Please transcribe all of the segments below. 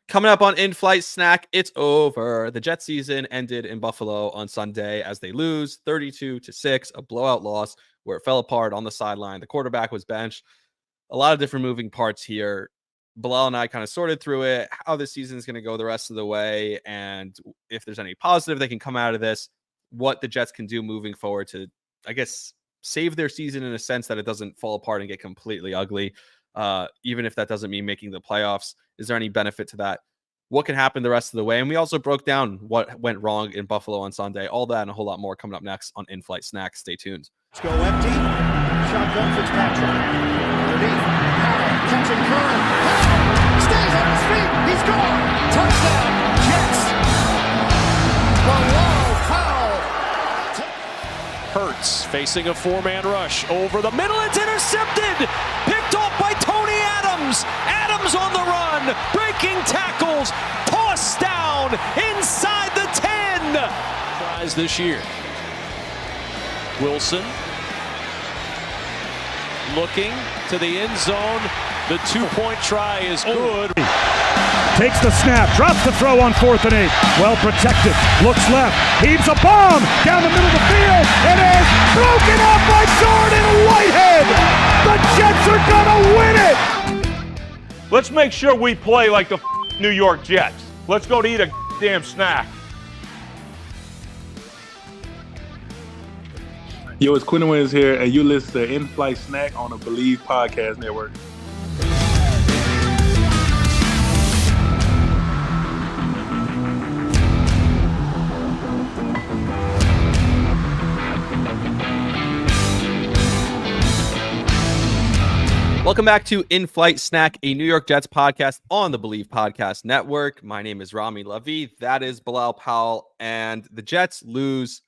Coming up on In-Flight Snack, it's over. The Jets season ended in Buffalo on Sunday as they lose 32-6, a blowout loss where it fell apart on the sideline. The quarterback was benched. A lot of different moving parts here. Bilal and I kind of sorted through it, how this season is going to go the rest of the way, and if there's any positive that can come out of this, what the Jets can do moving forward to, I guess, save their season in a sense that it doesn't fall apart and get completely ugly. Even if that doesn't mean making the playoffs. Is there any benefit to that? What can happen the rest of the way? And we also broke down what went wrong in Buffalo on Sunday. All that and a whole lot more coming up next on In-Flight Snacks. Stay tuned. Let's go empty. Shotgun Fitzpatrick. Underneath. Powell catching current. Powell stays on his feet. He's gone. Touchdown. Jets. Bilal Powell. Hurts facing a four-man rush over the middle. It's intercepted. Picked off by Tony Adams. Adams on the run. Breaking tackles. Tossed down inside the 10. Tries this year. Wilson looking to the end zone. The two-point try is good. Takes the snap, drops the throw on 4th and 8. Well protected, looks left, heaves a bomb down the middle of the field. It is broken up by Jordan Whitehead. The Jets are gonna win it. Let's make sure we play like the New York Jets. Let's go to eat a damn snack. Yo, it's Quinn Wins here, and you listen to In-Flight Snack on the Believe Podcast Network. Welcome back to In-Flight Snack, a New York Jets podcast on the Believe Podcast Network. My name is Rami, Lavi. That is Bilal, Powell, and the Jets lose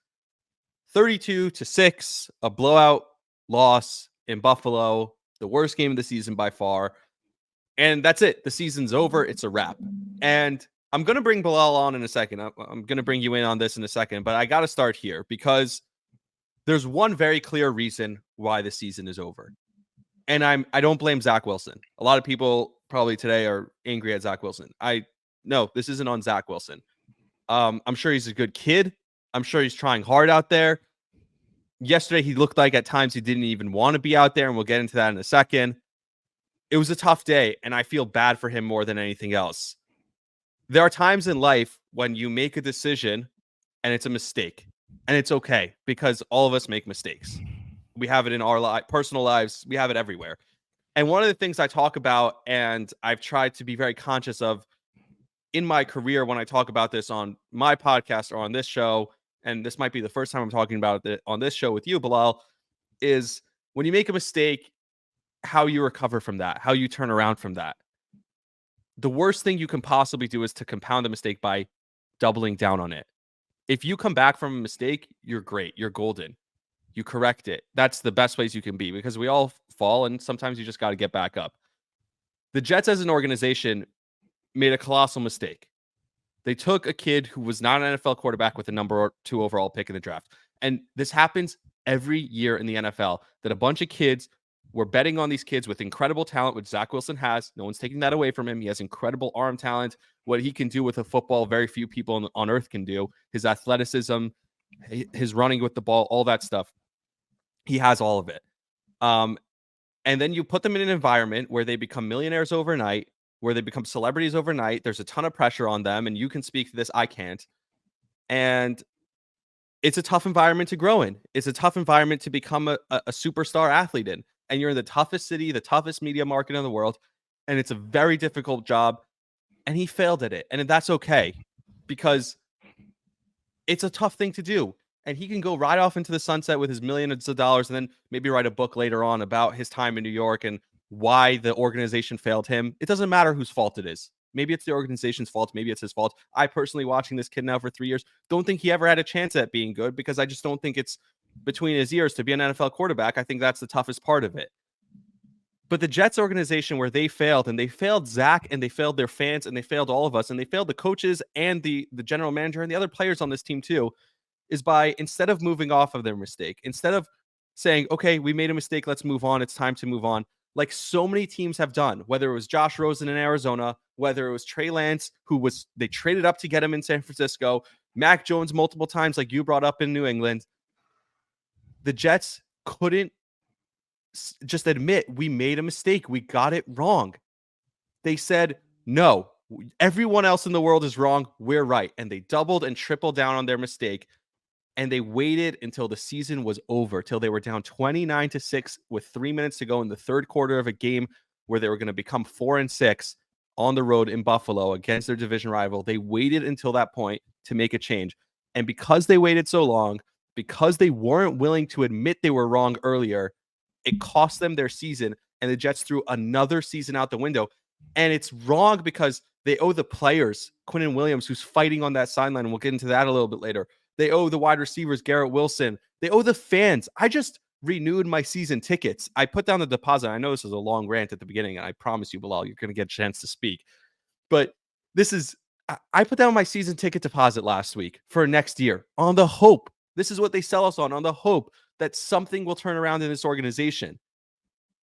32-6, a blowout loss in Buffalo, the worst game of the season by far. And that's it. The season's over. It's a wrap. And I'm going to bring Bilal on in a second. I'm going to bring you in on this in a second, but I got to start here because there's one very clear reason why the season is over. And I don't blame Zach Wilson. A lot of people probably today are angry at Zach Wilson. No, this isn't on Zach Wilson. I'm sure he's a good kid. I'm sure he's trying hard out there. Yesterday, he looked like at times he didn't even want to be out there, and we'll get into that in a second. It was a tough day, and I feel bad for him more than anything else. There are times in life when you make a decision, and it's a mistake, and it's okay, because all of us make mistakes. We have it in our personal lives. We have it everywhere. And one of the things I talk about, and I've tried to be very conscious of in my career when I talk about this on my podcast or on this show, and this might be the first time I'm talking about it on this show with you, Bilal, is when you make a mistake, how you recover from that, how you turn around from that. The worst thing you can possibly do is to compound the mistake by doubling down on it. If you come back from a mistake, you're great. You're golden. You correct it. That's the best place you can be because we all fall and sometimes you just got to get back up. The Jets as an organization made a colossal mistake. They took a kid who was not an NFL quarterback with a number 2 overall pick in the draft. And this happens every year in the NFL, that a bunch of kids were betting on these kids with incredible talent, which Zach Wilson has. No one's taking that away from him. He has incredible arm talent. What he can do with a football, very few people on earth can do. His athleticism, his running with the ball, all that stuff. He has all of it. And then you put them in an environment where they become millionaires overnight, where they become celebrities overnight. There's a ton of pressure on them, and you can speak to this. I can't. And it's a tough environment to grow in. It's a tough environment to become a superstar athlete in. And you're in the toughest city, the toughest media market in the world. And it's a very difficult job. And he failed at it. And that's okay because it's a tough thing to do. And he can go right off into the sunset with his millions of dollars and then maybe write a book later on about his time in New York and why the organization failed him. It doesn't matter whose fault it is. Maybe it's the organization's fault. Maybe it's his fault. I personally, watching this kid now for 3 years, don't think he ever had a chance at being good because I just don't think it's between his ears to be an NFL quarterback. I think that's the toughest part of it. But the Jets organization, where they failed, and they failed Zach, and they failed their fans, and they failed all of us, and they failed the coaches and the general manager and the other players on this team too, is by, instead of moving off of their mistake, instead of saying, okay, we made a mistake, let's move on, it's time to move on, like so many teams have done, whether it was Josh Rosen in Arizona, whether it was Trey Lance, they traded up to get him in San Francisco, Mac Jones multiple times, like you brought up in New England. The Jets couldn't just admit we made a mistake. We got it wrong. They said, no, everyone else in the world is wrong. We're right. And they doubled and tripled down on their mistake. And they waited until the season was over, till they were down 29-6 with 3 minutes to go in the third quarter of a game where they were going to become 4-6 on the road in Buffalo against their division rival. They waited until that point to make a change. And because they waited so long, because they weren't willing to admit they were wrong earlier, it cost them their season. And the Jets threw another season out the window. And it's wrong because they owe the players, Quinnen Williams, who's fighting on that sideline, and we'll get into that a little bit later. They owe the wide receivers, Garrett Wilson. They owe the fans. I just renewed my season tickets. I put down the deposit. I know this is a long rant at the beginning, and I promise you, Bilal, you're going to get a chance to speak. But I put down my season ticket deposit last week for next year on the hope. This is what they sell us on the hope that something will turn around in this organization.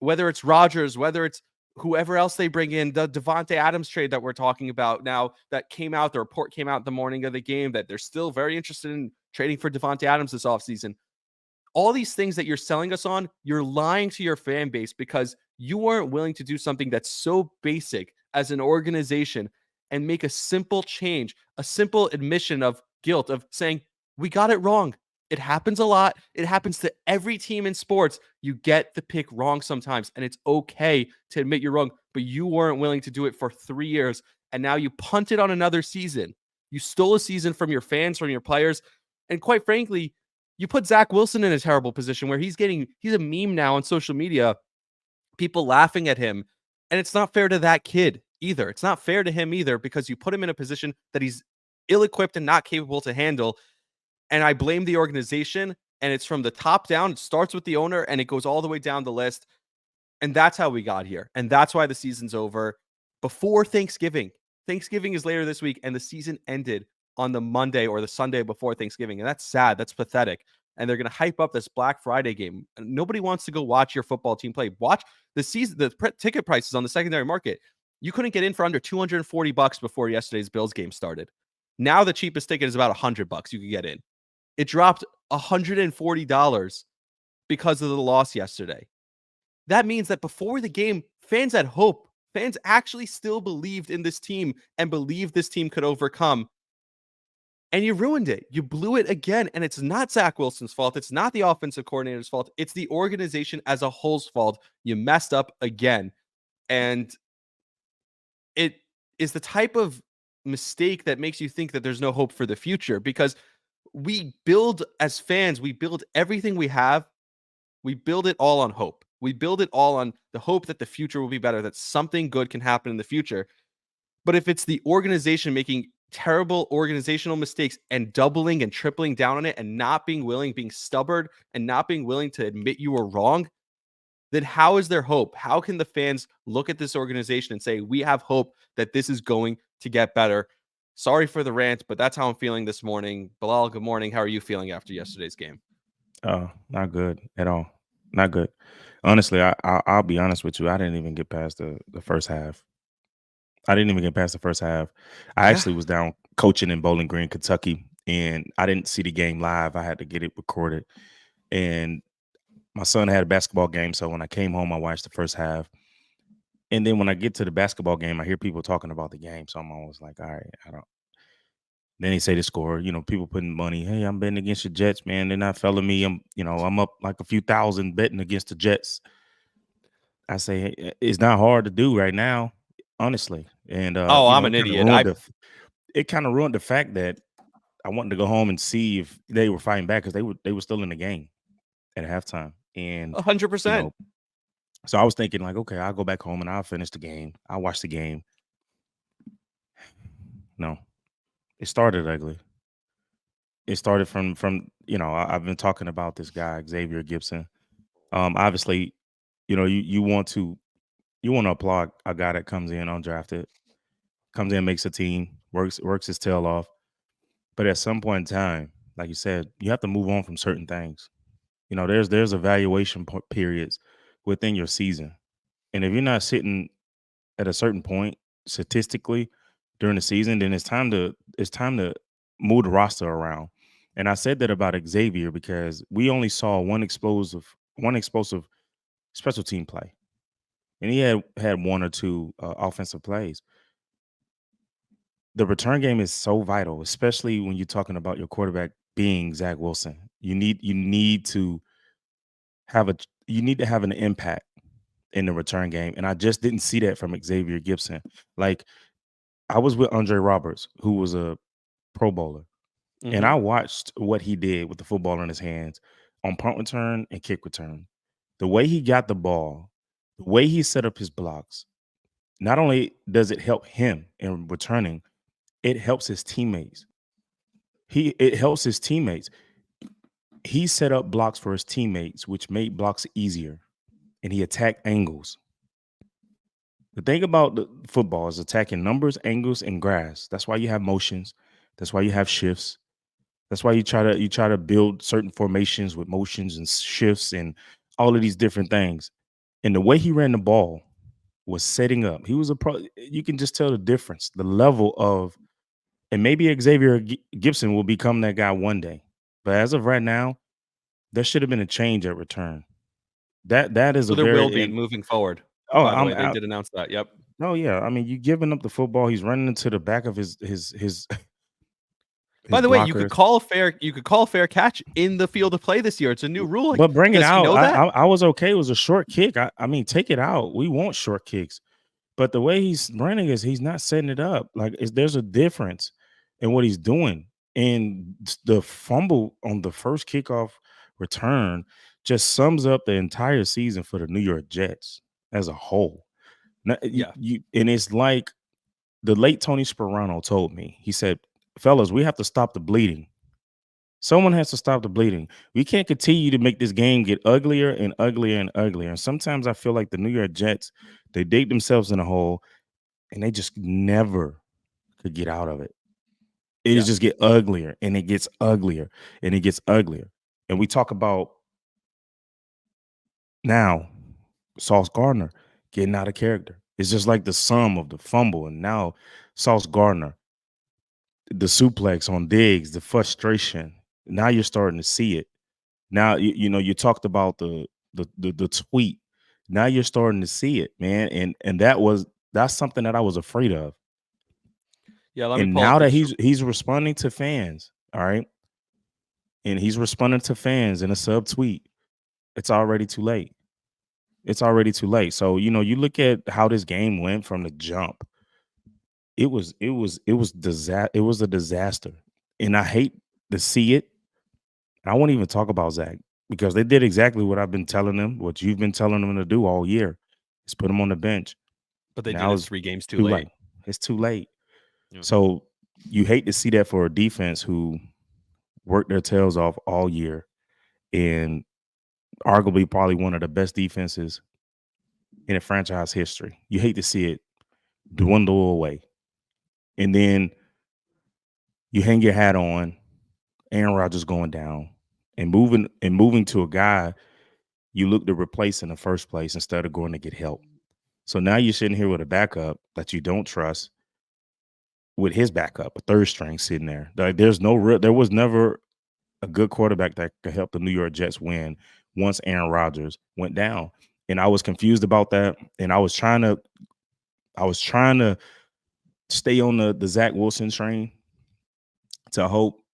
Whether it's Rodgers, whether it's whoever else they bring in, the Devontae Adams trade that we're talking about now that came out, the report came out the morning of the game that they're still very interested in trading for Devontae Adams this offseason. All these things that you're selling us on, you're lying to your fan base because you weren't willing to do something that's so basic as an organization and make a simple change, a simple admission of guilt of saying, we got it wrong. It happens a lot. It happens to every team in sports. You get the pick wrong sometimes, and it's okay to admit you're wrong, but you weren't willing to do it for 3 years, and now you punted on another season. You stole a season from your fans, from your players, and quite frankly, you put Zach Wilson in a terrible position where he's a meme now on social media, people laughing at him, and it's not fair to that kid either. It's not fair to him either because you put him in a position that he's ill-equipped and not capable to handle. And I blame the organization, and it's from the top down. It starts with the owner, and it goes all the way down the list. And that's how we got here. And that's why the season's over before Thanksgiving. Thanksgiving is later this week, and the season ended on the Monday or the Sunday before Thanksgiving. And that's sad. That's pathetic. And they're going to hype up this Black Friday game. Nobody wants to go watch your football team play. Watch the season, ticket prices on the secondary market. You couldn't get in for under $240 before yesterday's Bills game started. Now the cheapest ticket is about $100 you could get in. It dropped $140 because of the loss yesterday. That means that before the game, fans had hope. Fans actually still believed in this team and believed this team could overcome. And you ruined it. You blew it again. And it's not Zach Wilson's fault. It's not the offensive coordinator's fault. It's the organization as a whole's fault. You messed up again. And it is the type of mistake that makes you think that there's no hope for the future, because we build as fans, we build everything we have. We build it all on hope. We build it all on the hope that the future will be better, that something good can happen in the future. But if it's the organization making terrible organizational mistakes and doubling and tripling down on it and not being willing, being stubborn and not being willing to admit you were wrong, then how is there hope? How can the fans look at this organization and say, we have hope that this is going to get better? Sorry for the rant, but that's how I'm feeling this morning. Bilal, good morning. How are you feeling after yesterday's game? Oh, not good at all. Not good. Honestly, I'll be honest with you. I didn't even get past the first half. I actually was down coaching in Bowling Green, Kentucky, and I didn't see the game live. I had to get it recorded. And my son had a basketball game, so when I came home, I watched the first half. And then when I get to the basketball game, I hear people talking about the game. So I'm always like, all right, I don't. Then they say the score, people putting money. Hey, I'm betting against the Jets, man. They're not felling me. I'm up like a few thousand betting against the Jets. I say, hey, it's not hard to do right now, honestly. And I'm an idiot. It kind of ruined the fact that I wanted to go home and see if they were fighting back, because they were still in the game at halftime. And 100%. So I was thinking, like, okay, I'll go back home and I'll finish the game. I'll watch the game. No, it started ugly. It started from I've been talking about this guy, Xavier Gibson. Obviously, you want to applaud a guy that comes in undrafted, comes in, makes a team, works his tail off. But at some point in time, like you said, you have to move on from certain things. There's evaluation periods within your season. And if you're not sitting at a certain point statistically during the season, then it's time to move the roster around. And I said that about Xavier because we only saw one explosive special team play, and he had one or two offensive plays. The return game is so vital, especially when you're talking about your quarterback being Zach Wilson. You need to have an impact in the return game, and I just didn't see that from Xavier Gibson. Like, I was with Andre Roberts, who was a Pro Bowler, and I watched what he did with the football in his hands on punt return and kick return. The way he got the ball, the way he set up his blocks, not only does it help him in returning, it helps his teammates. It helps his teammates. He set up blocks for his teammates, which made blocks easier, and he attacked angles. The thing about the football is attacking numbers, angles, and grass. That's why you have motions. That's why you have shifts. That's why you try to build certain formations with motions and shifts and all of these different things. And the way he ran the ball was setting up. He was you can just tell the difference, the level of, and maybe Xavier Gibson will become that guy one day. But as of right now, there should have been a change at return. That is so a there very will be moving forward. Oh, by the way, they did announce that. Yep. Oh yeah, I mean, you giving up the football. He's running into the back of his By the way, you blockers. could call a fair catch in the field of play this year. It's a new rule. But bring it Does he out. know that? I was okay. It was a short kick. I mean, take it out. We want short kicks. But the way he's running is he's not setting it up. Like, there's a difference in what he's doing. And the fumble on the first kickoff return just sums up the entire season for the New York Jets as a whole. Now, Yeah. And it's like the late Tony Sperano told me. He said, fellas, we have to stop the bleeding. Someone has to stop the bleeding. We can't continue to make this game get uglier and uglier and uglier. And sometimes I feel like the New York Jets, they dig themselves in a hole and they just never could get out of it. It just get uglier and it gets uglier and it gets uglier. And we talk about now Sauce Gardner getting out of character. It's just like the sum of the fumble. And now Sauce Gardner, the suplex on Diggs, the frustration. Now you're starting to see it. Now you talked about the tweet. Now you're starting to see it, man. And that's something that I was afraid of. Yeah, let me and pull now up that this- he's responding to fans, all right, and he's responding to fans in a sub tweet, it's already too late. It's already too late. So you look at how this game went from the jump. It was a disaster, and I hate to see it. I won't even talk about Zach because they did exactly what I've been telling them, what you've been telling them to do all year, is put him on the bench. But they Now did it it's 3 games too late. It's too late. Yeah. So you hate to see that for a defense who worked their tails off all year and arguably probably one of the best defenses in a franchise history. You hate to see it dwindle away. And then you hang your hat on Aaron Rodgers going down and moving to a guy you look to replace in the first place instead of going to get help. So now you're sitting here with a backup that you don't trust, with his backup, a third string sitting there. Like, there was never a good quarterback that could help the New York Jets win once Aaron Rodgers went down. And I was confused about that. And I was trying to stay on the Zach Wilson train to hope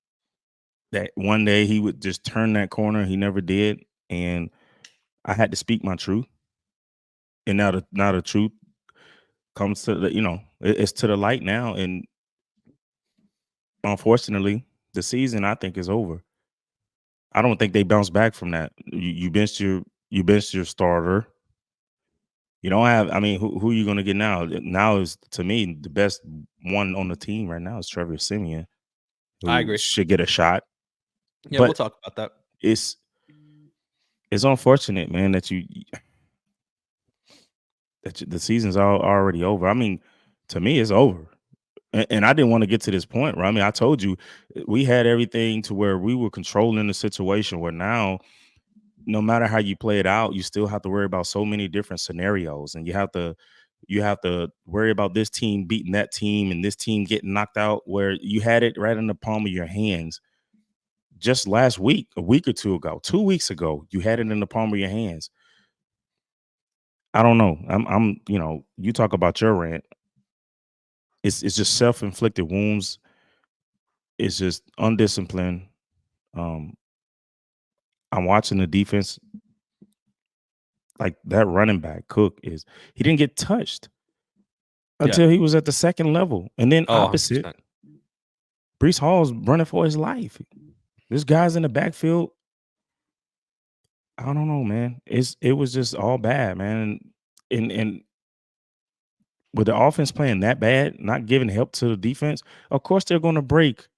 that one day he would just turn that corner. He never did. And I had to speak my truth. And now the truth comes to it's to the light now. And unfortunately, the season, I think, is over. I don't think they bounce back from that. You benched your starter. You don't have. I mean, who are you going to get now? Now is, to me, the best one on the team right now is Trevor Siemian. I agree. Should get a shot. Yeah, we'll talk about that. It's unfortunate, man, that the season's already over. I mean, to me, it's over. And I didn't want to get to this point, Rami. I told you we had everything to where we were controlling the situation, where now no matter how you play it out, you still have to worry about so many different scenarios, and you have to worry about this team beating that team and this team getting knocked out, where you had it right in the palm of your hands just last week, a week or two ago, 2 weeks ago. You had it in the palm of your hands. I don't know. I'm you talk about your rant. It's just self-inflicted wounds. It's just undisciplined. Um, I'm watching the defense. Like that running back Cook he didn't get touched until he was at the second level. And then opposite, 100%. Breece Hall's running for his life. This guy's in the backfield. I don't know, man. It was just all bad, man. And with the offense playing that bad, not giving help to the defense, of course they're going to break.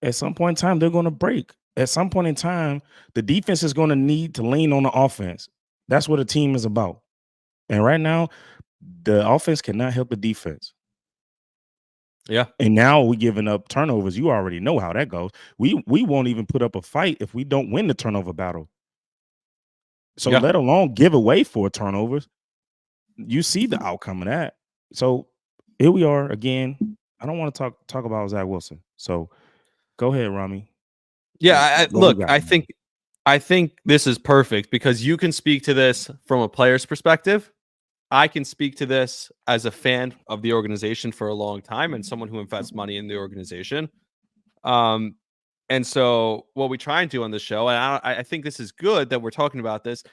At some point in time, they're going to break. At some point in time, the defense is going to need to lean on the offense. That's what a team is about. And right now, the offense cannot help the defense. Yeah. And now we're giving up turnovers. You already know how that goes. We won't even put up a fight if we don't win the turnover battle. So let alone give away 4 turnovers. You see the outcome of that. So here we are again. I don't want to talk about Zach Wilson. So go ahead, Rami. Yeah, I think this is perfect because you can speak to this from a player's perspective. I can speak to this as a fan of the organization for a long time and someone who invests money in the organization. And so what we try and do on this show, and I think this is good that we're talking about this.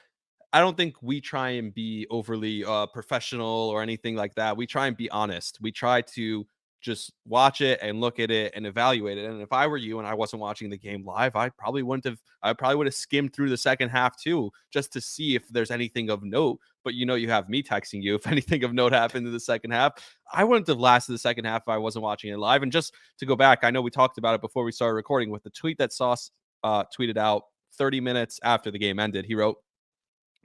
I don't think we try and be overly professional or anything like that. We try and be honest. We try to just watch it and look at it and evaluate it. And if I were you and I wasn't watching the game live, I probably would have skimmed through the second half too, just to see if there's anything of note. But you have me texting you if anything of note happened in the second half. I wouldn't have lasted the second half if I wasn't watching it live. And just to go back, I know we talked about it before we started recording with the tweet that Sauce tweeted out 30 minutes after the game ended. He wrote,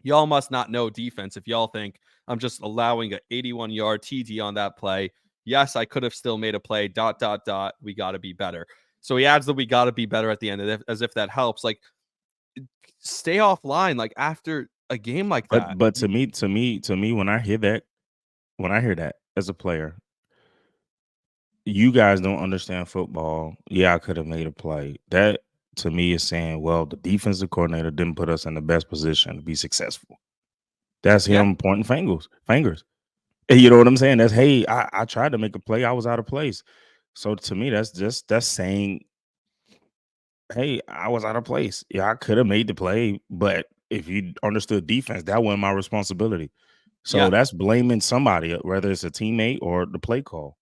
"Y'all must not know defense if y'all think I'm just allowing an 81-yard TD on that play. Yes, I could have still made a play, ... We got to be better." So he adds that we got to be better at the end, as if that helps. Like, stay offline, like, after a game like that. But to me, when I hear that as a player, you guys don't understand football. Yeah, I could have made a play. That to me is saying, well, the defensive coordinator didn't put us in the best position to be successful. That's him pointing fingers. You know what I'm saying? That's, hey, I tried to make a play. I was out of place. So to me, that's saying, hey, I was out of place. Yeah, I could have made the play, but if you understood defense, that wasn't my responsibility. So that's blaming somebody, whether it's a teammate or the play call.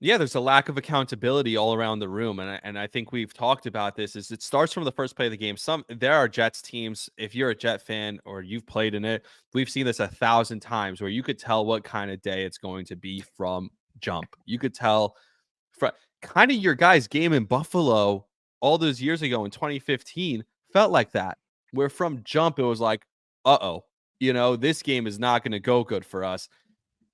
Yeah, there's a lack of accountability all around the room, and I think we've talked about this. Is it starts from the first play of the game. There are Jets teams. If you're a Jet fan or you've played in it, we've seen this 1,000 times where you could tell what kind of day it's going to be from jump. You could tell from kind of your guys' game in Buffalo all those years ago in 2015 felt like that, where from jump it was like, this game is not going to go good for us.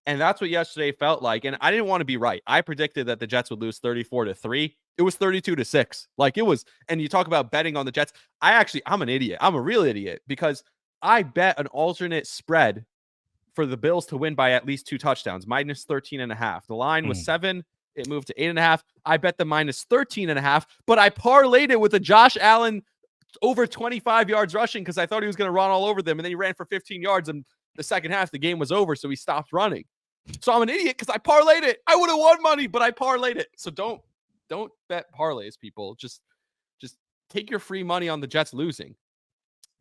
And that's what yesterday felt like. And I didn't want to be right. I predicted that the Jets would lose 34-3. It was 32-6. Like, it was, and you talk about betting on the Jets. I'm an idiot. I'm a real idiot because I bet an alternate spread for the Bills to win by at least 2 touchdowns, minus 13.5. The line was 7. It moved to 8.5. I bet the minus 13.5, but I parlayed it with a Josh Allen over 25 yards rushing because I thought he was going to run all over them. And then he ran for 15 yards and the second half, the game was over. So he stopped running. So I'm an idiot because I parlayed it. I would have won money, but I parlayed it. So don't bet parlays, people. Just take your free money on the Jets losing.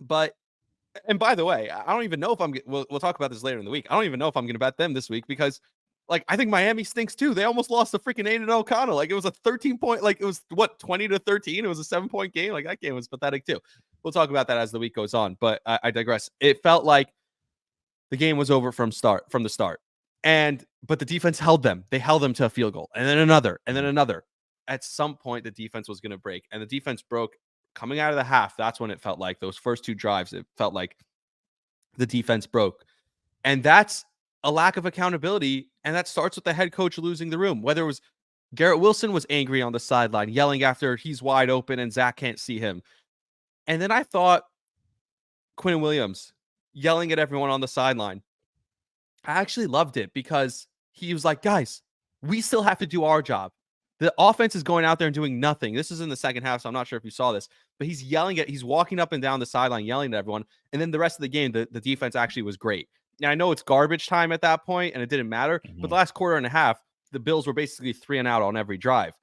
And by the way, I don't even know if we'll talk about this later in the week. I don't even know if I'm going to bet them this week because, like, I think Miami stinks too. They almost lost the freaking 8-0 Connor. Like, it was a 13-point, like, it was 20-13. It was a 7-point game. Like, that game was pathetic too. We'll talk about that as the week goes on, but I digress. It felt like the game was over from the start. But the defense held them. They held them to a field goal, and then another, and then another. At some point, the defense was going to break, and the defense broke coming out of the half. That's when it felt like those first 2 drives. It felt like the defense broke, and that's a lack of accountability. And that starts with the head coach losing the room. Whether it was Garrett Wilson was angry on the sideline, yelling after he's wide open and Zach can't see him, and then I thought Quinn Williams yelling at everyone on the sideline. I actually loved it because he was like, guys, we still have to do our job. The offense is going out there and doing nothing. This is in the second half, so I'm not sure if you saw this, but he's walking up and down the sideline, yelling at everyone. And then the rest of the game, the defense actually was great. Now, I know it's garbage time at that point, and it didn't matter, but the last quarter and a half, the Bills were basically 3 and out on every drive.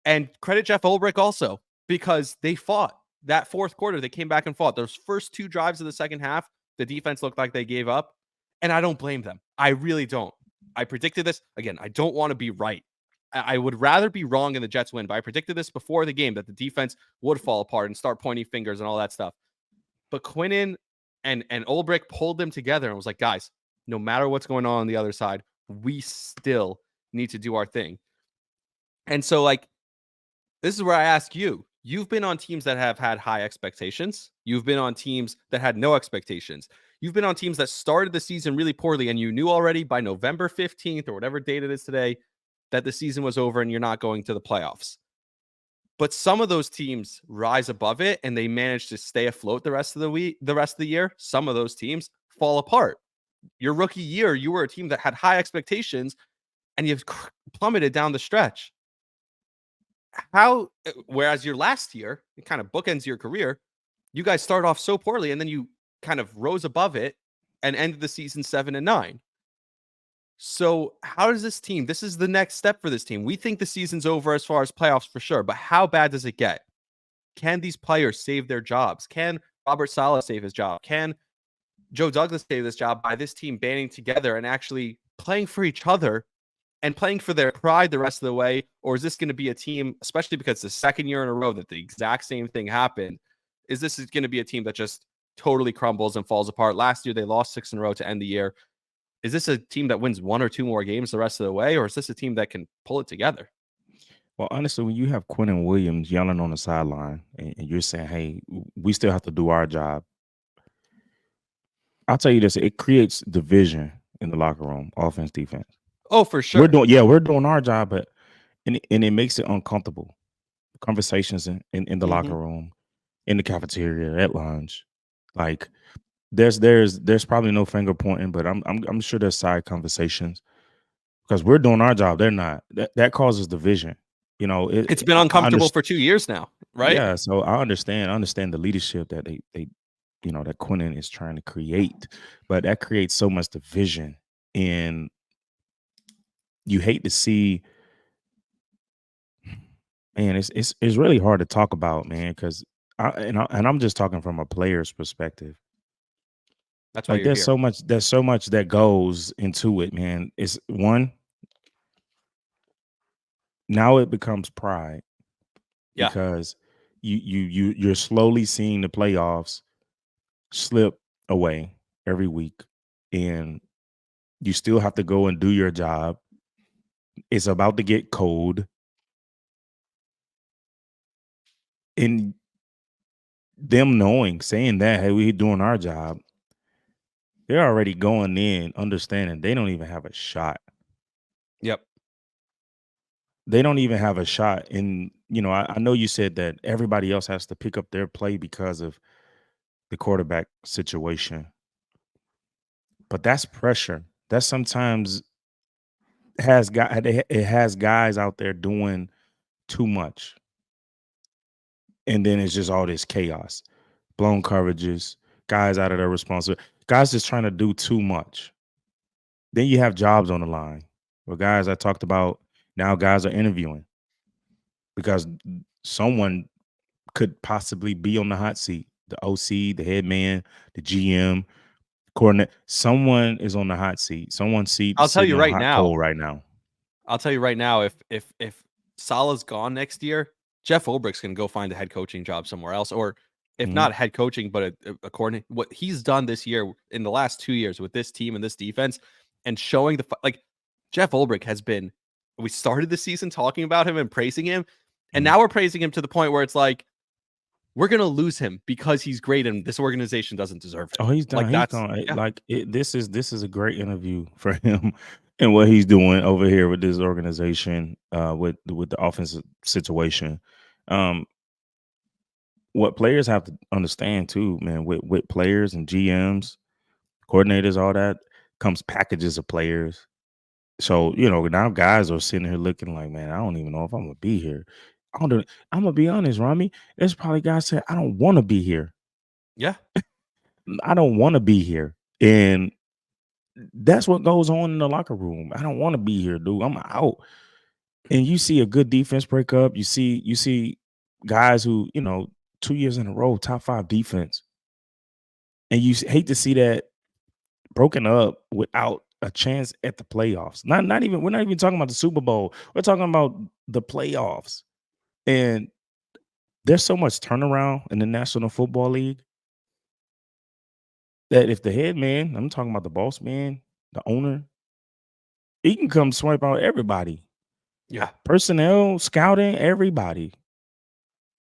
And credit Jeff Ulbrich also, because they fought. That fourth quarter, they came back and fought. Those first 2 drives of the second half, the defense looked like they gave up, and I don't blame them. I really don't. I predicted this. Again, I don't want to be right. I would rather be wrong and the Jets win, but I predicted this before the game that the defense would fall apart and start pointing fingers and all that stuff. But Quinnen and Ulbrich pulled them together and was like, guys, no matter what's going on the other side, we still need to do our thing. And so, like, this is where I ask you. You've been on teams that have had high expectations. You've been on teams that had no expectations. You've been on teams that started the season really poorly, and you knew already by November 15th or whatever date it is today that the season was over and you're not going to the playoffs. But some of those teams rise above it and they manage to stay afloat the rest of the year. Some of those teams fall apart. Your rookie year, you were a team that had high expectations and you've plummeted down the stretch. Whereas your last year, it kind of bookends your career, you guys start off so poorly and then you kind of rose above it and ended the season 7-9. So how does this team, this is the next step for this team. We think the season's over as far as playoffs for sure, but how bad does it get? Can these players save their jobs? Can Robert Saleh save his job? Can Joe Douglas save this job by this team banding together and actually playing for each other and playing for their pride the rest of the way? Or is this going to be a team, especially because it's the second year in a row that the exact same thing happened, is this going to be a team that just totally crumbles and falls apart? Last year, they lost 6 in a row to end the year. Is this a team that wins 1 or 2 more games the rest of the way, or is this a team that can pull it together? Well, honestly, when you have Quinnen Williams yelling on the sideline and you're saying, hey, we still have to do our job, I'll tell you this, it creates division in the locker room, offense, defense. Oh, for sure. We're doing our job, but and it makes it uncomfortable. Conversations in the locker room, in the cafeteria, at lunch. Like there's probably no finger pointing, but I'm sure there's side conversations because we're doing our job. They're not. That causes division. You know, it's been uncomfortable for 2 years now, right? Yeah. So I understand the leadership that they that Quinnen is trying to create, but that creates so much division, and you hate to see. Man, it's really hard to talk about, man, because I'm just talking from a player's perspective. That's why Like you're there's so much that goes into it, man. It's one, now it becomes pride. Yeah. Because you're slowly seeing the playoffs slip away every week, and you still have to go and do your job. It's about to get cold. And them saying that, hey, we're doing our job, they're already going in understanding they don't even have a shot. Yep. They don't even have a shot. And, I know you said that everybody else has to pick up their play because of the quarterback situation. But that's pressure. That sometimes it has guys out there doing too much. And then it's just all this chaos, blown coverages, guys out of their responsibility, guys just trying to do too much. Then you have jobs on the line. Well, guys I talked about, now guys are interviewing because someone could possibly be on the hot seat. The OC, the head man, the GM, coordinator. Someone is on the hot seat. Someone's seat. I'll tell you right now. I'll tell you right now. If Saleh's gone next year, Jeff Ulbrich's going to go find a head coaching job somewhere else, or if not head coaching, but a coordinator. What he's done this year in the last 2 years with this team and this defense, and showing Jeff Ulbrich has been. We started the season talking about him and praising him, and now we're praising him to the point where it's like we're going to lose him because he's great and this organization doesn't deserve him. Oh, he's done. Yeah. This is a great interview for him and what he's doing over here with this organization, with the offensive situation. what players have to understand too, man, with players and GMs, coordinators, all that comes packages of players. So, now guys are sitting here looking like, man, I don't even know if I'm gonna be here. I'm gonna be honest, Rami. There's probably guys saying, I don't want to be here. Yeah. I don't want to be here. And that's what goes on in the locker room. I don't want to be here, dude. I'm out. And you see a good defense break up. You see guys who, 2 years in a row, top 5 defense. And you hate to see that broken up without a chance at the playoffs. Not even we're not even talking about the Super Bowl. We're talking about the playoffs. And there's so much turnaround in the National Football League that if the head man, I'm talking about the boss man, the owner, he can come swipe out everybody. Yeah. Personnel, scouting, everybody.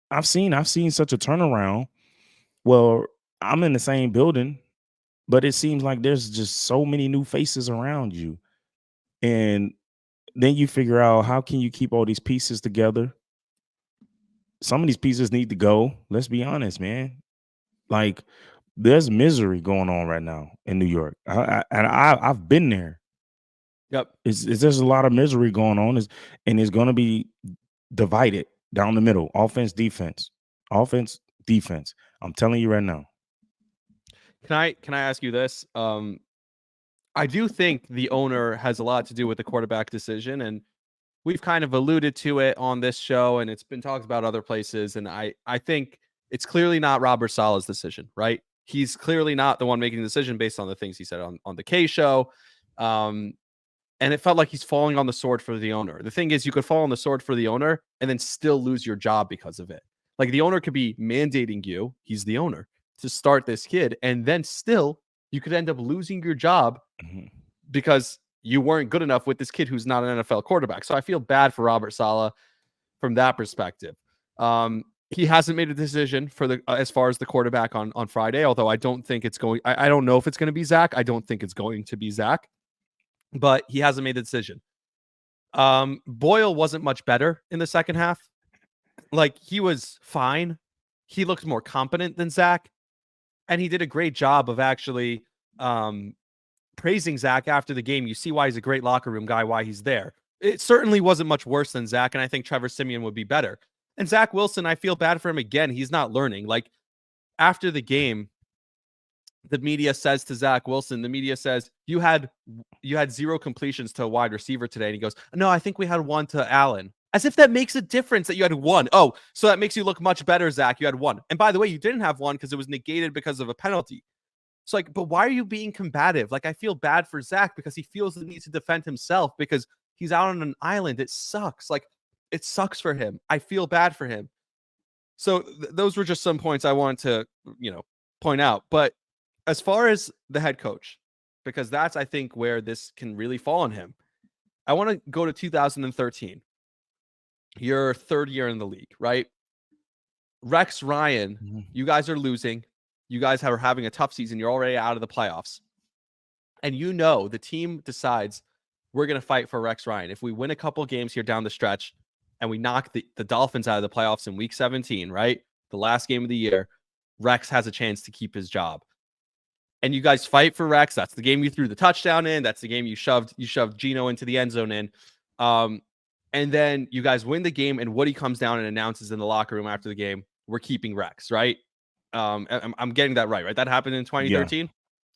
I've seen such a turnaround. Well, I'm in the same building, but it seems like there's just so many new faces around you. And then you figure out, how can you keep all these pieces together? Some of these pieces need to go. Let's be honest, man. Like, there's misery going on right now in New York. I've been there. Yep. There's a lot of misery going on, and it's going to be divided down the middle. Offense, defense. I'm telling you right now. Can I ask you this? I do think the owner has a lot to do with the quarterback decision, and we've kind of alluded to it on this show, and it's been talked about other places. And I think it's clearly not Robert Saleh's decision, right? He's clearly not the one making the decision based on the things he said on the K show. And it felt like he's falling on the sword for the owner. The thing is, you could fall on the sword for the owner and then still lose your job because of it. Like, the owner could be mandating you, he's the owner, to start this kid, and then still you could end up losing your job because you weren't good enough with this kid who's not an NFL quarterback. So I feel bad for Robert Saleh from that perspective. He hasn't made a decision for the as far as the quarterback on Friday, although I don't think it's going. I don't know if it's going to be Zach. I don't think it's going to be Zach, but he hasn't made the decision. Boyle wasn't much better in the second half. Like, he was fine. He looked more competent than Zach, and he did a great job of actually praising Zach after the game. You see why he's a great locker room guy, why he's there. It certainly wasn't much worse than Zach, and I think Trevor Siemian would be better. And Zach Wilson, I feel bad for him again. He's not learning. Like, after the game, the media says to Zach Wilson, the media says, you had 0 completions to a wide receiver today. And he goes, no, I think we had 1 to Allen. As if that makes a difference that you had 1. Oh, so that makes you look much better, Zach. You had 1. And by the way, you didn't have 1 because it was negated because of a penalty. So, like, but why are you being combative? Like, I feel bad for Zach because he feels the need to defend himself because he's out on an island. It sucks. Like, it sucks for him. I feel bad for him. So those were just some points I wanted to, point out. But as far as the head coach, because that's, I think, where this can really fall on him, I want to go to 2013. Your third year in the league, right? Rex Ryan, you guys are losing. You guys are having a tough season. You're already out of the playoffs. And the team decides, we're going to fight for Rex Ryan. If we win a couple games here down the stretch and we knock the Dolphins out of the playoffs in week 17, right? The last game of the year, Rex has a chance to keep his job. And you guys fight for Rex. That's the game you threw the touchdown in. That's the game you shoved Geno into the end zone in. And then you guys win the game, and Woody comes down and announces in the locker room after the game, we're keeping Rex, right? I'm getting that right? That happened in 2013?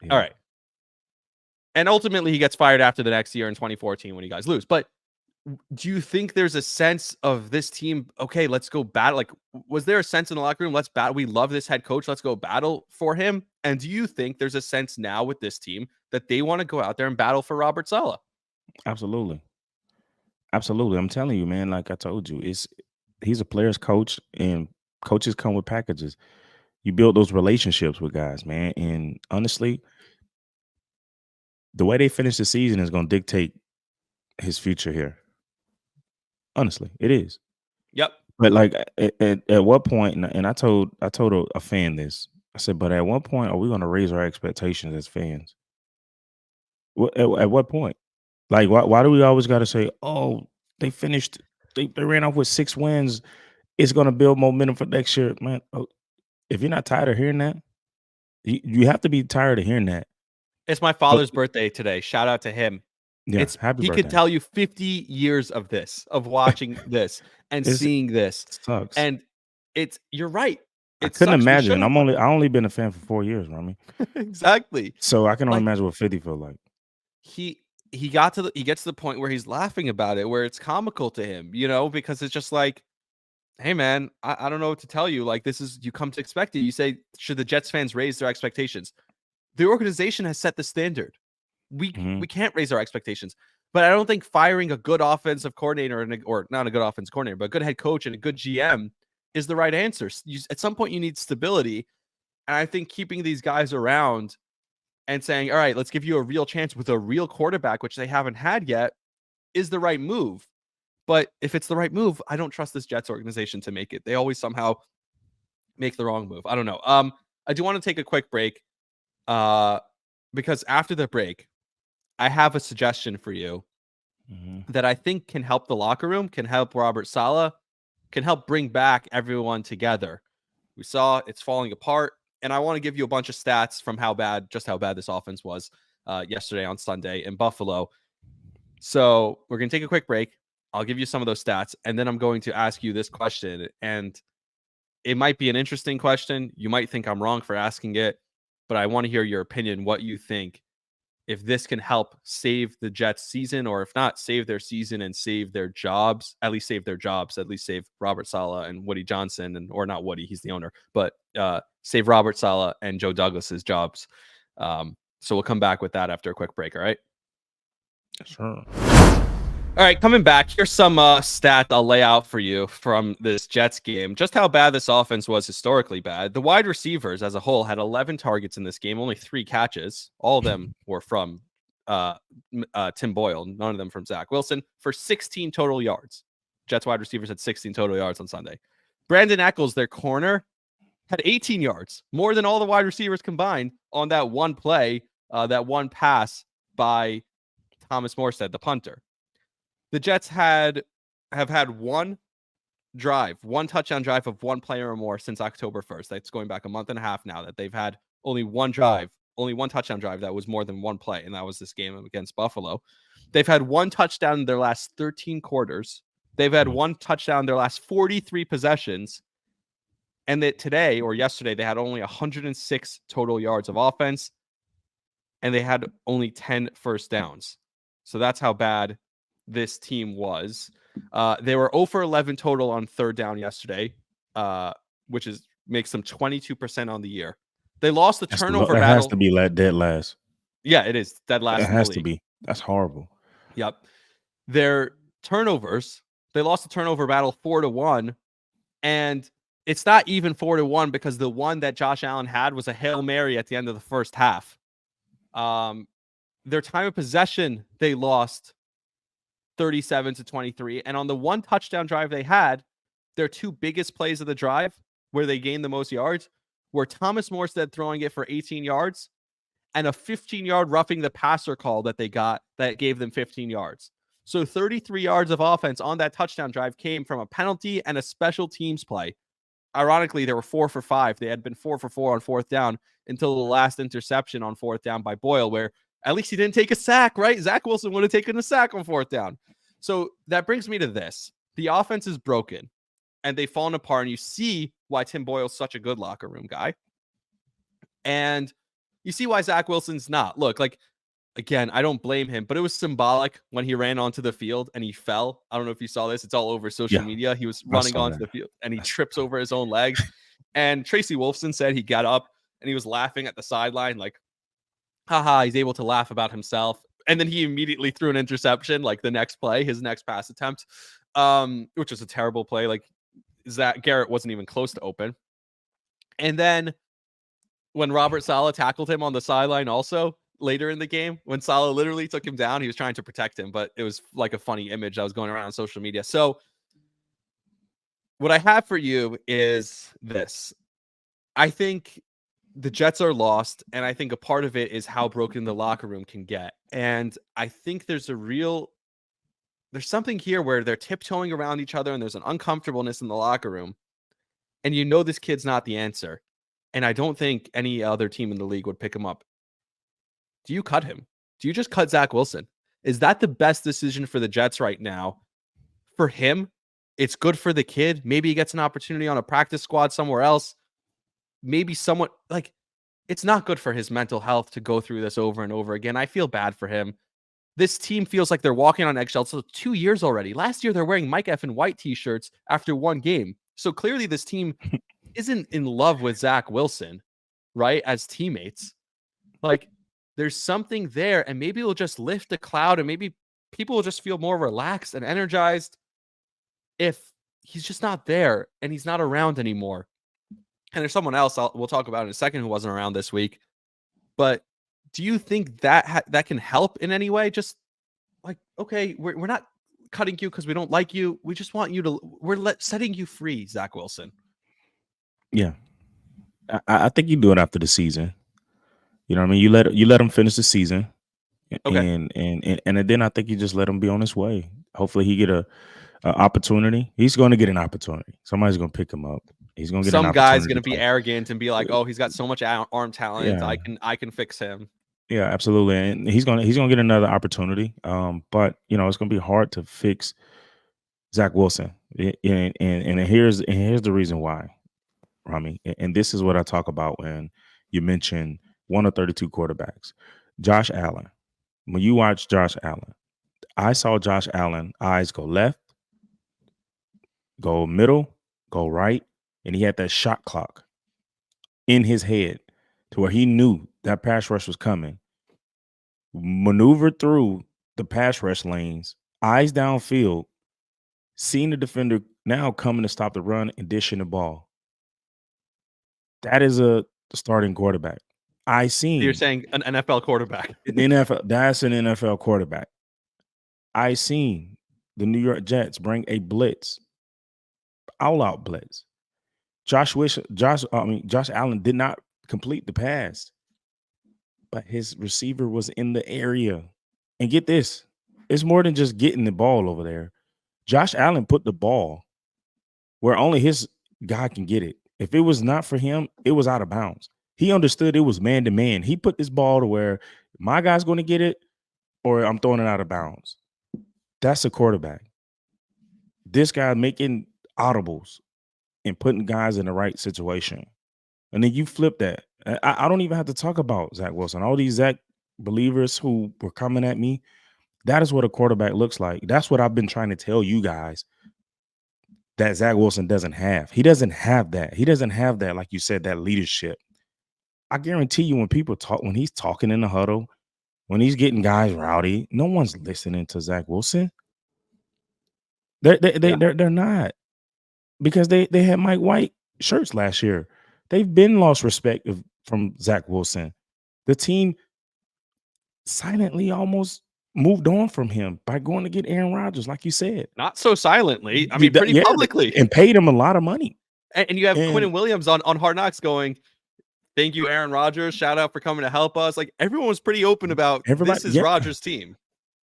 Yeah. All right. And ultimately, he gets fired after the next year in 2014 when you guys lose. But do you think there's a sense of this team, okay, let's go battle? Like, was there a sense in the locker room, let's battle? We love this head coach. Let's go battle for him. And do you think there's a sense now with this team that they want to go out there and battle for Robert Saleh? Absolutely. I'm telling you, man, like I told you, he's a player's coach, and coaches come with packages. You build those relationships with guys, man. And honestly, the way they finish the season is going to dictate his future here. Honestly, it is. Yep. But like at what point, and I told a fan this, I said, but at what point are we going to raise our expectations as fans? At what point? Like, why do we always got to say, oh, they finished, they ran off with 6 wins, it's going to build momentum for next year, man? if you're not tired of hearing that, you have to be tired of hearing that. It's my father's birthday today. Shout out to him. Yeah, It's happy he could birthday. tell you 50 years of this, of watching this and It's- seeing this. Sucks. And you're right. I It couldn't sucks. We imagine. should've- I only been a fan for 4 years, Rami. exactly. So I can only Like- imagine what 50 feel like. He gets to the point where he's laughing about it, where it's comical to him, because it's just like, hey man, I don't know what to tell you. Like, this is, you come to expect it. You say, should the Jets fans raise their expectations? The organization has set the standard. We can't raise our expectations. But I don't think firing a good offensive coordinator or not a good offensive coordinator, but a good head coach and a good GM is the right answer. At some point, you need stability. And I think keeping these guys around and saying, all right, let's give you a real chance with a real quarterback, which they haven't had yet, is the right move. But if it's the right move, I don't trust this Jets organization to make it. They always somehow make the wrong move. I don't know. I do want to take a quick break because after the break, I have a suggestion for you that I think can help the locker room, can help Robert Saleh, can help bring back everyone together. We saw it's falling apart, and I want to give you a bunch of stats from how bad this offense was yesterday on Sunday in Buffalo. So we're going to take a quick break. I'll give you some of those stats, and then I'm going to ask you this question, and it might be an interesting question. You might think I'm wrong for asking it, but I want to hear your opinion, what you think, if this can help save the Jets season, or if not, save their season and save their jobs, at least save Robert Saleh and Woody Johnson, or not Woody, he's the owner, but save Robert Saleh and Joe Douglas's jobs. So we'll come back with that after a quick break. All right. Sure. All right, coming back, here's some stats I'll lay out for you from this Jets game. Just how bad this offense was, historically bad. The wide receivers as a whole had 11 targets in this game, only 3 catches. All of them were from Tim Boyle, none of them from Zach Wilson, for 16 total yards. Jets wide receivers had 16 total yards on Sunday. Brandon Eccles, their corner, had 18 yards, more than all the wide receivers combined on that one play, that one pass by Thomas Morstead, the punter. The Jets have had one touchdown drive of one player or more since October 1st. That's going back a month and a half now that they've had only one touchdown drive that was more than one play, and that was this game against Buffalo. They've had one touchdown in their last 13 quarters. They've had one touchdown in their last 43 possessions. And that today or yesterday, they had only 106 total yards of offense, and they had only 10 first downs. So that's how bad this team was. They were 0 for 11 total on third down yesterday, which makes them 22% on the year. They lost the turnover battle. It has to be dead last. Yeah, it is dead last. It has to be. That's horrible. Yep. Their turnovers, they lost the turnover battle 4-1, and it's not even 4-1 because the one that Josh Allen had was a Hail Mary at the end of the first half. Their time of possession, they lost 37-23. And on the one touchdown drive they had, their 2 biggest plays of the drive where they gained the most yards were Thomas Morstead throwing it for 18 yards and a 15-yard roughing the passer call that they got that gave them 15 yards. So 33 yards of offense on that touchdown drive came from a penalty and a special teams play. Ironically, they were 4 for 5. They had been 4 for 4 on fourth down until the last interception on fourth down by Boyle, where at least he didn't take a sack, right? Zach Wilson would have taken a sack on fourth down. So that brings me to this. The offense is broken, and they've fallen apart, and you see why Tim Boyle's such a good locker room guy. And you see why Zach Wilson's not. Look, again, I don't blame him, but it was symbolic when he ran onto the field and he fell. I don't know if you saw this. It's all over social media. He was running onto the field and he trips over his own legs. And Tracy Wolfson said he got up and he was laughing at the sideline, like, haha, he's able to laugh about himself. And then he immediately threw an interception, like the next play, his next pass attempt, which was a terrible play. Like, Zach Garrett wasn't even close to open. And then when Robert Saleh tackled him on the sideline also later in the game, when Saleh literally took him down, he was trying to protect him, but it was like a funny image that was going around on social media. So what I have for you is this. I think the Jets are lost, and I think a part of it is how broken the locker room can get. And I think there's something here where they're tiptoeing around each other and there's an uncomfortableness in the locker room. And you know this kid's not the answer. and I don't think any other team in the league would pick him up. Do you cut him? Do you just cut Zach Wilson? Is that the best decision for the Jets right now? For him, it's good for the kid. Maybe he gets an opportunity on a practice squad somewhere else. Maybe someone like it's not good for his mental health to go through this over and over again. I feel bad for him. This team feels like they're walking on eggshells. So 2 years already. Last year, they're wearing Mike F. and White t-shirts after one game. So clearly this team isn't in love with Zach Wilson, right? As teammates. Like, there's something there, and maybe it'll just lift the cloud, and maybe people will just feel more relaxed and energized if he's just not there and he's not around anymore. And there's someone else we'll talk about in a second who wasn't around this week. But do you think that that can help in any way? Just like, okay, we're not cutting you because we don't like you. We just want you to. Setting you free, Zach Wilson. Yeah, I think you do it after the season. You know what I mean? You let him finish the season, Okay. and then I think you just let him be on his way. Hopefully, he get a opportunity. He's going to get an opportunity. Somebody's going to pick him up. He's going to get an Some opportunity. guy's going to be arrogant and be like, "Oh, he's got so much arm talent. Yeah. I can fix him." Yeah, absolutely. And he's gonna get another opportunity. But it's gonna be hard to fix Zach Wilson. And here's the reason why, Rami. And this is what I talk about when you mention 1 of 32 quarterbacks. Josh Allen. When you watch Josh Allen, I saw Josh Allen eyes go left, go middle, go right, and he had that shot clock in his head to where he knew that pass rush was coming, maneuvered through the pass rush lanes, eyes downfield, seeing the defender now coming to stop the run and dishing the ball. That is a starting quarterback. You're saying an NFL quarterback. That's an NFL quarterback. I seen the New York Jets bring a blitz, all-out blitz. Josh Allen did not complete the pass, but his receiver was in the area. And get this, it's more than just getting the ball over there. Josh Allen put the ball where only his guy can get it. If it was not for him, it was out of bounds. He understood it was man to man. He put this ball to where my guy's going to get it or I'm throwing it out of bounds. That's a quarterback. This guy making audibles and putting guys in the right situation. And then you flip that. I don't even have to talk about Zach Wilson. All these Zach believers who were coming at me, that is what a quarterback looks like. That's what I've been trying to tell you guys that Zach Wilson doesn't have. He doesn't have that. He doesn't have that, like you said, that leadership. I guarantee you when he's talking in the huddle, when he's getting guys rowdy, no one's listening to Zach Wilson. They're not, because they had Mike White shirts last year. They've been lost respect from Zach Wilson. The team silently almost moved on from him by going to get Aaron Rodgers, like you said. Not so silently. I mean, pretty publicly. And paid him a lot of money. And you have Quinnen Williams on Hard Knocks going, "Thank you, Aaron Rodgers. Shout out for coming to help us." Like, everyone was pretty open about this is Rodgers' team.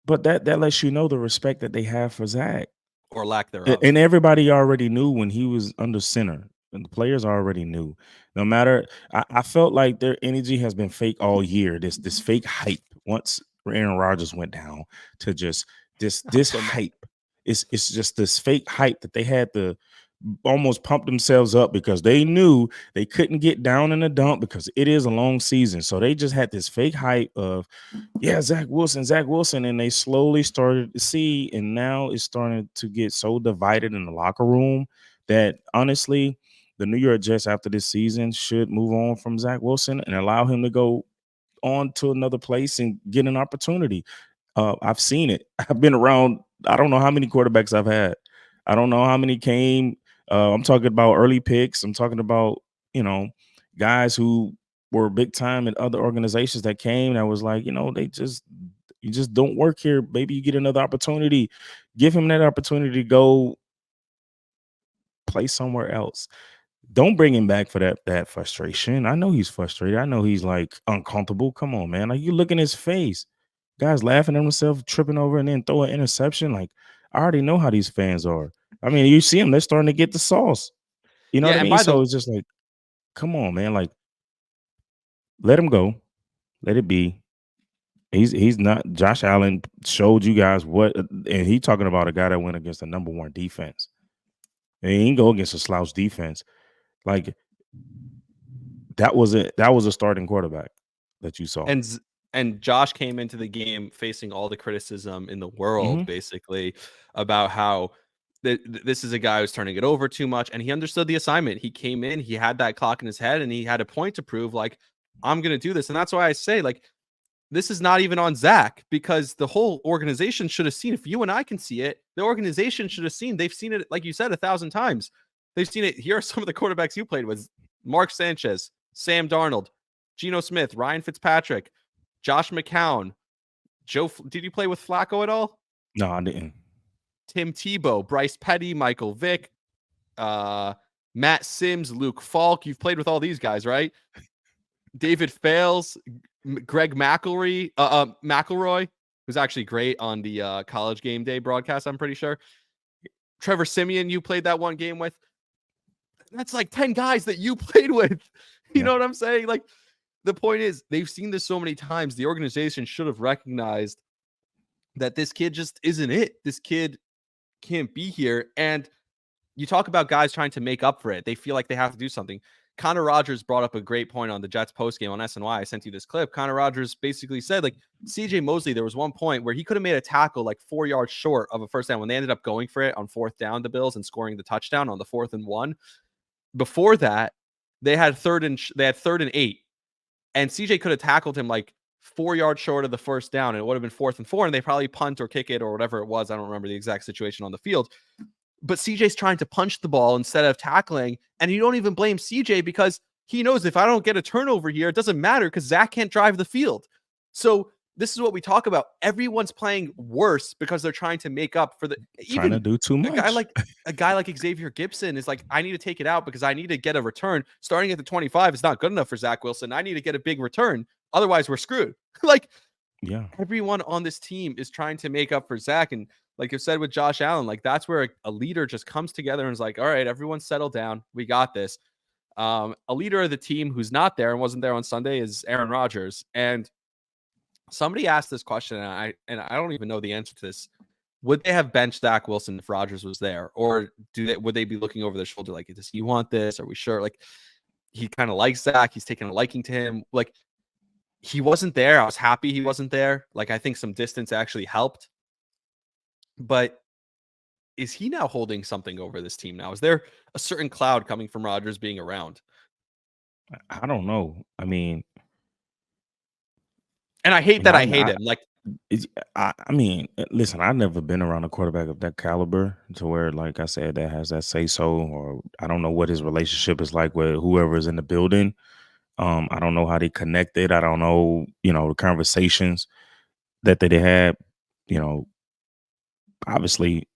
But that lets you know the respect that they have for Zach. Or lack thereof. And everybody already knew when he was under center. And the players already knew. No matter, I felt like their energy has been fake all year. This fake hype. Once Aaron Rodgers went down to just this hype. It's just this fake hype that they had to almost pump themselves up because they knew they couldn't get down in the dump because it is a long season. So they just had this fake hype of, Zach Wilson. And they slowly started to see, and now it's starting to get so divided in the locker room that honestly, the New York Jets after this season should move on from Zach Wilson and allow him to go on to another place and get an opportunity. I've seen it. I've been around. I don't know how many quarterbacks I've had. I don't know how many came. I'm talking about early picks. I'm talking about, guys who were big time in other organizations that came that was like, you just don't work here. Maybe you get another opportunity. Give him that opportunity to go play somewhere else. Don't bring him back for that frustration. I know he's frustrated. I know he's like uncomfortable. Come on, man. Like, you look in his face. Guys laughing at himself, tripping over, and then throw an interception. Like, I already know how these fans are. I mean, you see them, they're starting to get the sauce. You know what I mean? So it's just like, come on, man. Like, let him go. Let it be. He's not. Josh Allen showed you guys what, and he talking about a guy that went against the number 1 defense. And he didn't go against a slouch defense. Like that was a starting quarterback that you saw. And Josh came into the game facing all the criticism in the world, basically, about how this is a guy who's turning it over too much, and he understood the assignment. He came in, he had that clock in his head, and he had a point to prove, like, I'm going to do this. And that's why I say, like, this is not even on Zach, because the whole organization should have seen. If you and I can see it, the organization should have seen. They've seen it, like you said, 1,000 times. They've seen it. Here are some of the quarterbacks you played with: Mark Sanchez, Sam Darnold, Geno Smith, Ryan Fitzpatrick, Josh McCown, Joe. Did you play with Flacco at all? No, I didn't. Tim Tebow, Bryce Petty, Michael Vick, Matt Sims, Luke Falk. You've played with all these guys, right? David Fales, Greg McElroy, who's actually great on the College Game Day broadcast, I'm pretty sure. Trevor Siemian, you played that one game with. That's like 10 guys that you played with. You know what I'm saying? Like, the point is, they've seen this so many times. The organization should have recognized that this kid just isn't it. This kid can't be here. And you talk about guys trying to make up for it. They feel like they have to do something. Connor Rogers brought up a great point on the Jets postgame on SNY. I sent you this clip. Connor Rogers basically said, like, CJ Mosley, there was one point where he could have made a tackle like 4 yards short of a first down when they ended up going for it on 4th down, the Bills, and scoring the touchdown on the 4th and 1. Before that, they had 3rd and 8. And CJ could have tackled him like 4 yards short of the first down, and it would have been 4th and 4, and they probably punt or kick it or whatever it was. I don't remember the exact situation on the field. But CJ's trying to punch the ball instead of tackling, and you don't even blame CJ because he knows if I don't get a turnover here, it doesn't matter because Zach can't drive the field. So this is what we talk about. Everyone's playing worse because they're trying to make up for trying to do too much. A guy like Xavier Gibson is like, I need to take it out because I need to get a return. Starting at the 25 is not good enough for Zach Wilson. I need to get a big return. Otherwise, we're screwed. Everyone on this team is trying to make up for Zach. And like you said with Josh Allen, like, that's where a leader just comes together and is like, all right, everyone settle down. We got this. A leader of the team who's not there and wasn't there on Sunday is Aaron Rodgers. And somebody asked this question, and I don't even know the answer to this. Would they have benched Zach Wilson if Rodgers was there? Or would they be looking over their shoulder like, does he want this? Are we sure? Like, he kind of likes Zach. He's taking a liking to him. Like, he wasn't there. I was happy he wasn't there. Like, I think some distance actually helped. But is he now holding something over this team now? Is there a certain cloud coming from Rodgers being around? I don't know. I mean, and I hate that I hate him. Like, I mean, listen, I've never been around a quarterback of that caliber to where, like I said, that has that say so, or I don't know what his relationship is like with whoever is in the building. I don't know how they connected. I don't know, the conversations that they had. Obviously,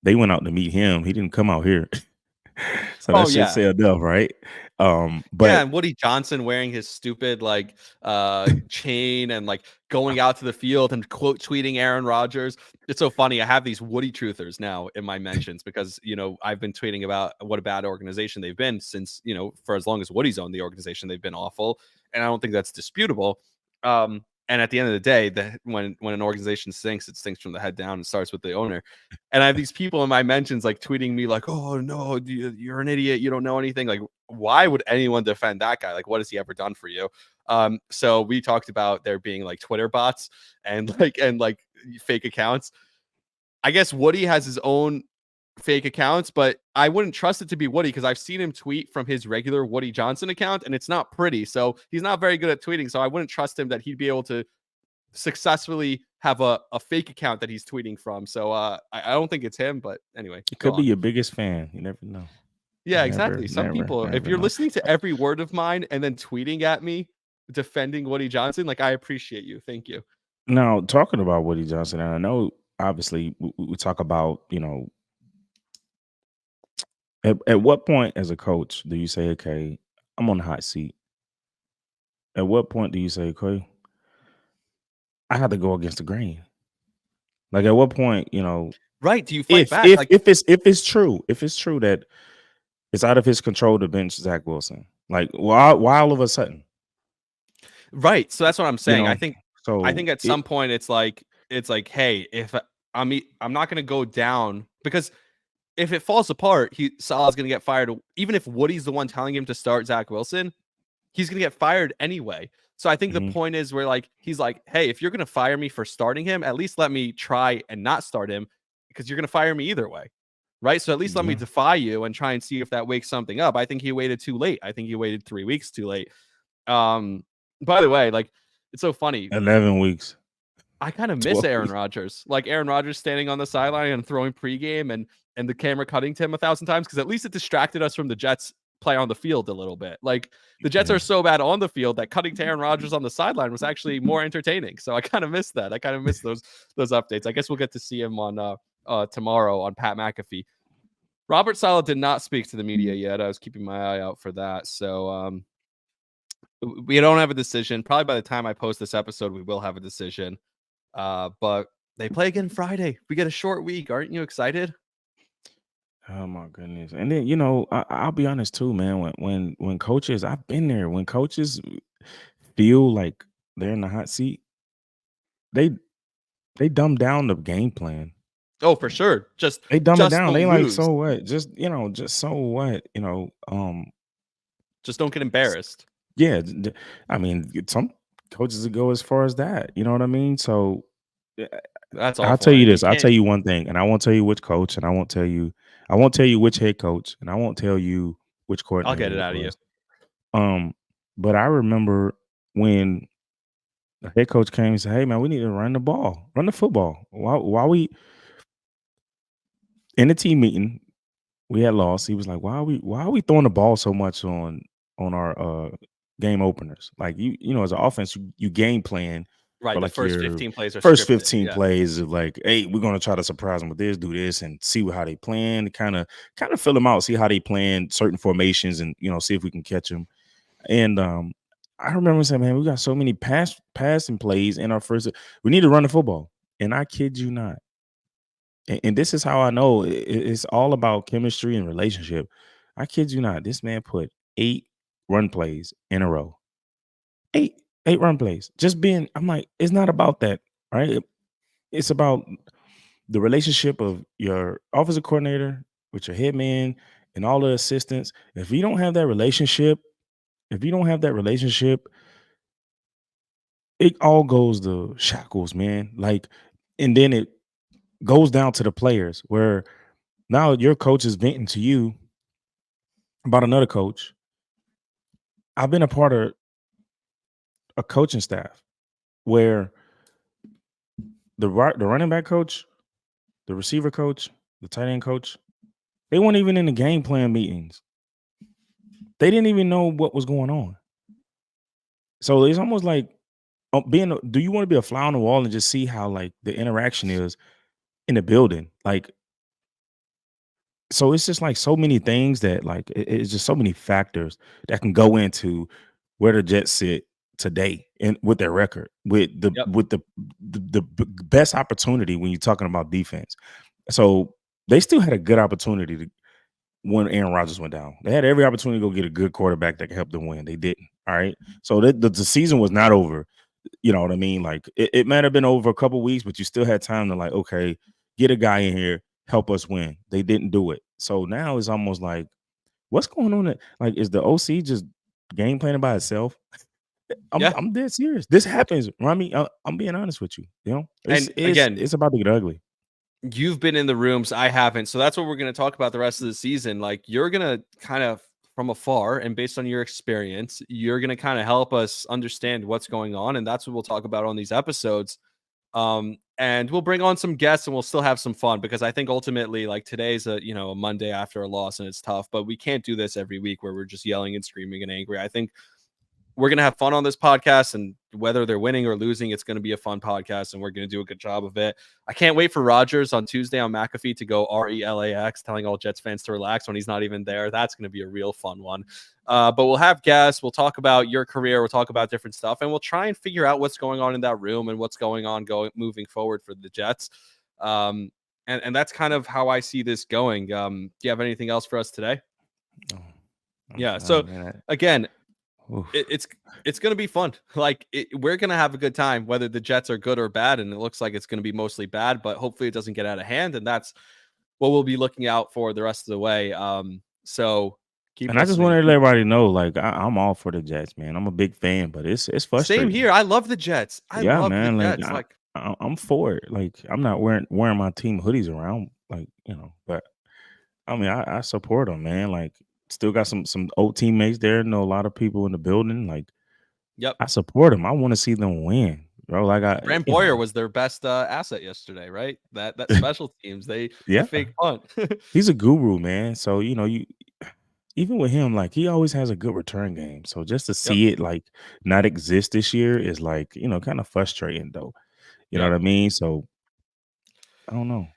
they went out to meet him. He didn't come out here. So that should say enough, right? But and Woody Johnson wearing his stupid chain and like going out to the field and quote tweeting Aaron Rodgers. It's so funny. I have these Woody truthers now in my mentions because I've been tweeting about what a bad organization they've been since for as long as Woody's owned the organization. They've been awful, and I don't think that's disputable. And at the end of the day, when an organization sinks, it sinks from the head down and starts with the owner. And I have these people in my mentions like tweeting me like, "Oh no, you're an idiot. You don't know anything." Like, why would anyone defend that guy? Like, what has he ever done for you? So we talked about there being like Twitter bots and fake accounts. I guess Woody has his own fake accounts, but I wouldn't trust it to be Woody because I've seen him tweet from his regular Woody Johnson account and it's not pretty. So he's not very good at tweeting. So I wouldn't trust him that he'd be able to successfully have a fake account that he's tweeting from. So I don't think it's him, but anyway. It could be your biggest fan. You never know. Yeah, exactly. Some people, if you're listening to every word of mine and then tweeting at me defending Woody Johnson, like, I appreciate you. Thank you. Now, talking about Woody Johnson, and I know obviously we talk about, at what point as a coach do you say, okay, I'm on the hot seat? At what point do you say, okay, I have to go against the grain? Like, at what point, right? Do you fight back? If it's true that it's out of his control to bench Zach Wilson, like, why all of a sudden? Right. So that's what I'm saying. know, I think so at some point it's like, hey, if I'm not going to go down, because if it falls apart, Salah's going to get fired. Even if Woody's the one telling him to start Zach Wilson, he's going to get fired anyway. So I think the point is where like he's like, hey, if you're going to fire me for starting him, at least let me try and not start him, because you're going to fire me either way. Right. So at least let me defy you and try and see if that wakes something up. I think he waited too late. I think he waited 3 weeks too late. By the way, like, it's so funny. 11 weeks. I kind of miss Aaron Rodgers. Like Aaron Rodgers standing on the sideline and throwing pregame and the camera cutting to him 1,000 times, because at least it distracted us from the Jets play on the field a little bit. Like the Jets are so bad on the field that cutting to Aaron Rodgers on the sideline was actually more entertaining. So I kind of miss that. I kind of miss those updates. I guess we'll get to see him on tomorrow on Pat McAfee. Robert Saleh did not speak to the media yet. I was keeping my eye out for that. So we don't have a decision. Probably by the time I post this episode, we will have a decision. But they play again Friday. We get a short week. Aren't you excited? Oh my goodness! And then, you know, I'll be honest too, man. When coaches, I've been there. When coaches feel like they're in the hot seat, they dumb down the game plan. Oh, for sure. They dumb it just down. don't They like, lose. so what? Just so what? Just don't get embarrassed. Yeah. I mean, some coaches go as far as that. You know what I mean? So That's all. I'll tell you this. I'll tell you one thing, and I won't tell you which coach, and I won't tell you which head coach, and I won't tell you which coordinator. I'll get it out of you. But I remember when the head coach came and said, "Hey man, we need to run the football." While we in the team meeting, we had lost. He was like, "Why are we throwing the ball so much on our game openers? Like you know, as an offense, you game plan." Right, like the first 15 plays are first scripted, 15 plays of like, hey, we're gonna try to surprise them with this, do this, and see how they plan. Kind of fill them out, see how they plan certain formations, and see if we can catch them. And I remember saying, man, we got so many passing plays in our first. We need to run the football, and I kid you not. And this is how I know it's all about chemistry and relationship. I kid you not. This man put 8 run plays in a row. 8 run plays. I'm like, it's not about that, right? It's about the relationship of your offensive coordinator with your head man and all the assistants. If you don't have that relationship, it all goes to shackles, man. Like, and then it goes down to the players where now your coach is venting to you about another coach. I've been a part of a coaching staff where the running back coach, the receiver coach, the tight end coach, they weren't even in the game plan meetings. They didn't even know what was going on. So it's almost like do you want to be a fly on the wall and just see how like the interaction is in the building? Like, so it's just like so many things that like it's just so many factors that can go into where the Jets sit today and with their record, with the best opportunity when you're talking about defense. So they still had a good opportunity when Aaron Rodgers went down. They had every opportunity to go get a good quarterback that could help them win. They didn't. All right. So the season was not over. You know what I mean? Like it might have been over a couple weeks, but you still had time to like, okay, get a guy in here, help us win. They didn't do it. So now it's almost like, what's going on? Like, is the OC just game planning by itself? I'm dead serious. This happens, Rami. I'm being honest with you. You know, it's about to get ugly. You've been in the rooms, I haven't. So that's what we're going to talk about the rest of the season. Like, you're going to kind of from afar, and based on your experience, you're going to kind of help us understand what's going on. And that's what we'll talk about on these episodes. And we'll bring on some guests and we'll still have some fun, because I think ultimately, like, today's a Monday after a loss and it's tough, but we can't do this every week where we're just yelling and screaming and angry. I think we're going to have fun on this podcast, and whether they're winning or losing, it's going to be a fun podcast, and we're going to do a good job of it. I can't wait for Rodgers on Tuesday on McAfee to go RELAX, telling all Jets fans to relax when he's not even there. That's going to be a real fun one. But we'll have guests. We'll talk about your career. We'll talk about different stuff, and we'll try and figure out what's going on in that room and what's going on moving forward for the Jets. And that's kind of how I see this going. Do you have anything else for us today? Oh, yeah. So again, Oof. It's going to be fun. Like we're going to have a good time, whether the Jets are good or bad. And it looks like it's going to be mostly bad, but hopefully it doesn't get out of hand. And that's what we'll be looking out for the rest of the way. So keep And I just listening. wanted to let everybody know, like, I'm all for the Jets, man. I'm a big fan, but it's frustrating. Same here. I love the Jets. I Yeah, love man. the Like, Jets. Like, I'm for it. Like, I'm not wearing my team hoodies around, like, but I mean, I support them, man. Like, still got some old teammates there. Know a lot of people in the building. Like, yep. I support them. I want to see them win, bro. Like, Brant Boyer was their best asset yesterday, right? That special teams, the fake punt. He's a guru, man. So you even with him, like he always has a good return game. So just to see it like not exist this year is like kind of frustrating, though. You know what I mean? So I don't know.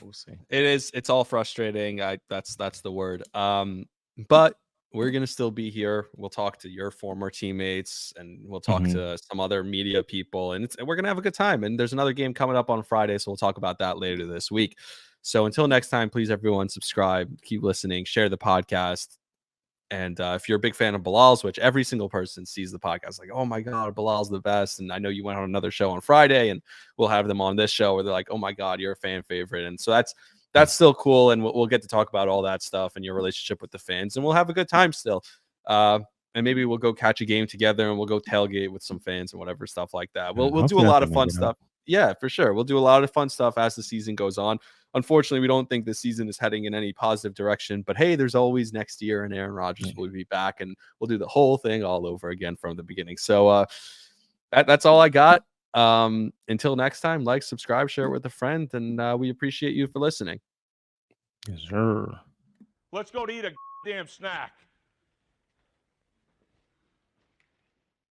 We'll see. It's all frustrating. That's the word. But we're gonna still be here. We'll talk to your former teammates and we'll talk to some other media people, and we're gonna have a good time. And there's another game coming up on Friday, so we'll talk about that later this week. So until next time, please everyone subscribe, keep listening, share the podcast. And if you're a big fan of Bilal's, which every single person sees the podcast, like, oh my God, Bilal's the best. And I know you went on another show on Friday, and we'll have them on this show where they're like, oh my God, you're a fan favorite. And so that's still cool. And we'll get to talk about all that stuff and your relationship with the fans. And we'll have a good time still. And maybe we'll go catch a game together and we'll go tailgate with some fans and whatever stuff like that. We'll do a lot of fun stuff. Yeah, for sure. We'll do a lot of fun stuff as the season goes on. Unfortunately, we don't think this season is heading in any positive direction, but hey, there's always next year, and Aaron Rodgers will be back, and we'll do the whole thing all over again from the beginning. So that's all I got. Until next time, like, subscribe, share it with a friend, and we appreciate you for listening. Yes, sir. Let's go to eat a damn snack.